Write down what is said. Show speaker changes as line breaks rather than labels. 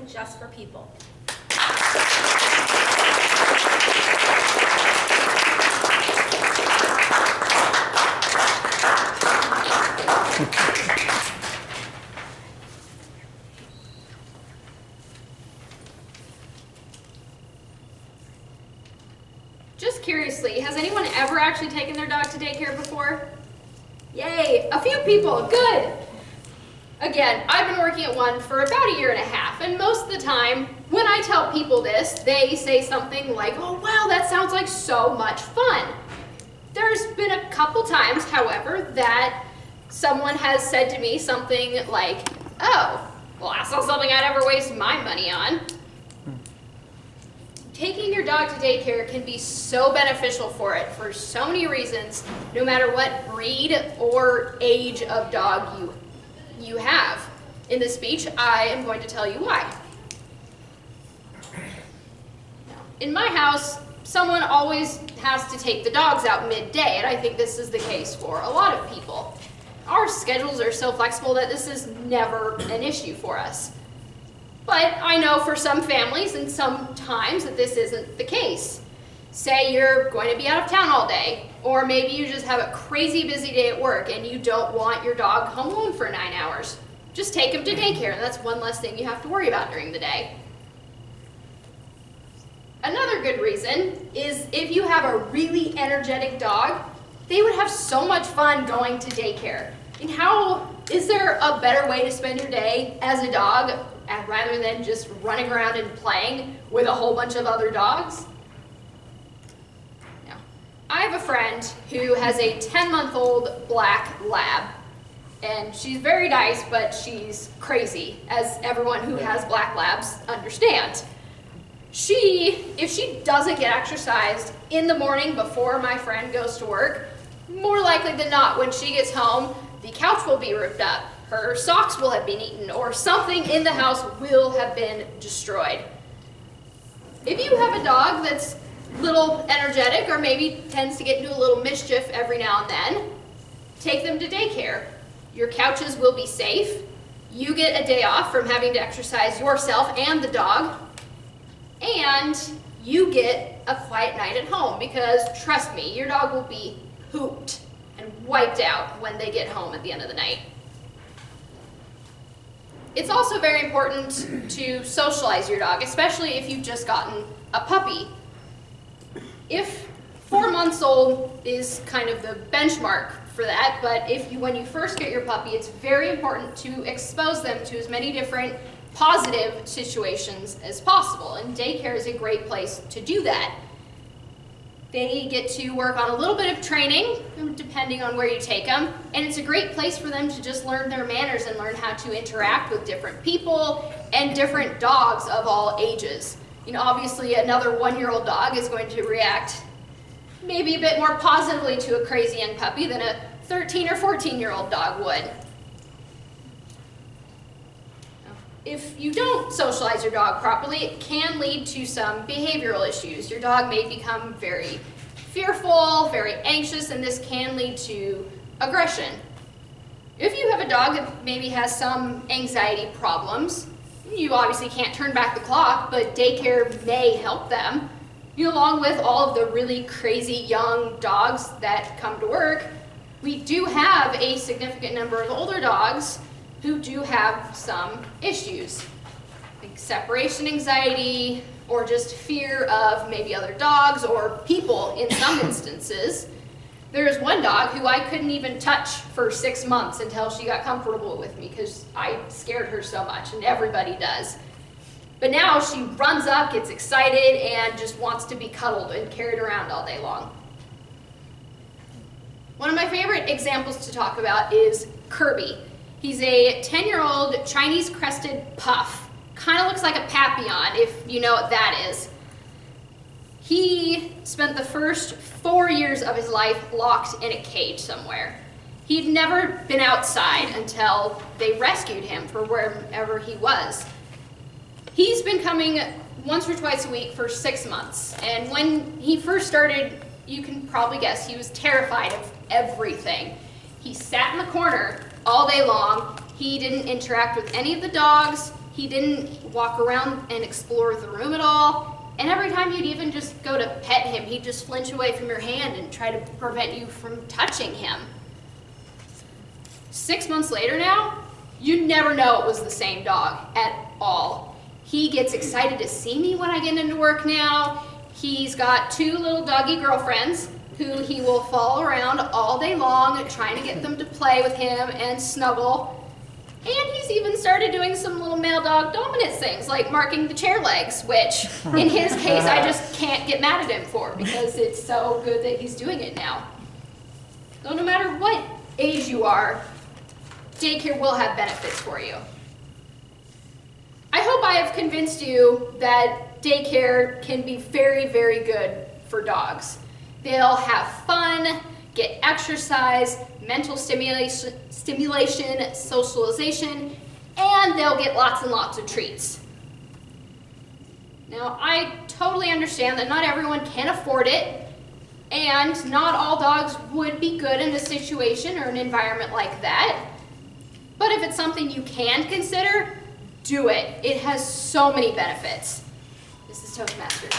and just for people.
Just curiously, has anyone ever actually taken their dog to daycare before? Yay, a few people, good. Again, I've been working at one for about a year and a half, and most of the time, when I tell people this, they say something like, oh wow, that sounds like so much fun. There's been a couple times, however, that someone has said to me something like, oh, well that's not something I'd ever waste my money on. Taking your dog to daycare can be so beneficial for it for so many reasons, no matter what breed or age of dog you have. In this speech, I am going to tell you why. In my house, someone always has to take the dogs out midday, and I think this is the case for a lot of people. Our schedules are so flexible that this is never an issue for us. But I know for some families and some times that this isn't the case. Say you're going to be out of town all day, or maybe you just have a crazy busy day at work and you don't want your dog home alone for 9 hours. Just take him to daycare, and that's one less thing you have to worry about during the day. Another good reason is if you have a really energetic dog, they would have so much fun going to daycare. And is there a better way to spend your day as a dog rather than just running around and playing with a whole bunch of other dogs? Now, I have a friend who has a 10-month-old black lab, and she's very nice, but she's crazy, as everyone who has black labs understands. If she doesn't get exercised in the morning before my friend goes to work, more likely than not, when she gets home, the couch will be ripped up, her socks will have been eaten, or something in the house will have been destroyed. If you have a dog that's a little energetic or maybe tends to get into a little mischief every now and then, take them to daycare. Your couches will be safe. You get a day off from having to exercise yourself and the dog. And you get a quiet night at home because, trust me, your dog will be pooped and wiped out when they get home at the end of the night. It's also very important to socialize your dog, especially if you've just gotten a puppy. If 4 months old is kind of the benchmark for that, but when you first get your puppy, it's very important to expose them to as many different positive situations as possible, and daycare is a great place to do that. They get to work on a little bit of training, depending on where you take them, and it's a great place for them to just learn their manners and learn how to interact with different people and different dogs of all ages. Obviously another 1-year-old dog is going to react maybe a bit more positively to a crazy young puppy than a 13 or 14-year-old dog would. If you don't socialize your dog properly, it can lead to some behavioral issues. Your dog may become very fearful, very anxious, and this can lead to aggression. If you have a dog that maybe has some anxiety problems, you obviously can't turn back the clock, but daycare may help them. Along with all of the really crazy young dogs that come to work, we do have a significant number of older dogs who do have some issues, like separation anxiety, or just fear of maybe other dogs or people in some instances. There is one dog who I couldn't even touch for 6 months until she got comfortable with me because I scared her so much, and everybody does. But now she runs up, gets excited, and just wants to be cuddled and carried around all day long. One of my favorite examples to talk about is Kirby. He's a 10-year-old Chinese crested puff. Kind of looks like a papillon, if you know what that is. He spent the first 4 years of his life locked in a cage somewhere. He'd never been outside until they rescued him from wherever he was. He's been coming once or twice a week for 6 months, and when he first started, you can probably guess, he was terrified of everything. He sat in the corner all day long. He didn't interact with any of the dogs. he didn't walk around and explore the room at all. And every time you'd even just go to pet him, he'd just flinch away from your hand and try to prevent you from touching him. 6 months later now, you never know it was the same dog at all. He gets excited to see me when I get into work now. He's got 2 little doggy girlfriends who he will follow around all day long, trying to get them to play with him and snuggle. And he's even started doing some little male dog dominance things, like marking the chair legs, which in his case, I just can't get mad at him for because it's so good that he's doing it now. So no matter what age you are, daycare will have benefits for you. I hope I have convinced you that daycare can be very, very good for dogs. They'll have fun, get exercise, mental stimulation, socialization, and they'll get lots and lots of treats. Now, I totally understand that not everyone can afford it, and not all dogs would be good in a situation or an environment like that. But if it's something you can consider, do it. It has so many benefits. This is Toastmasters.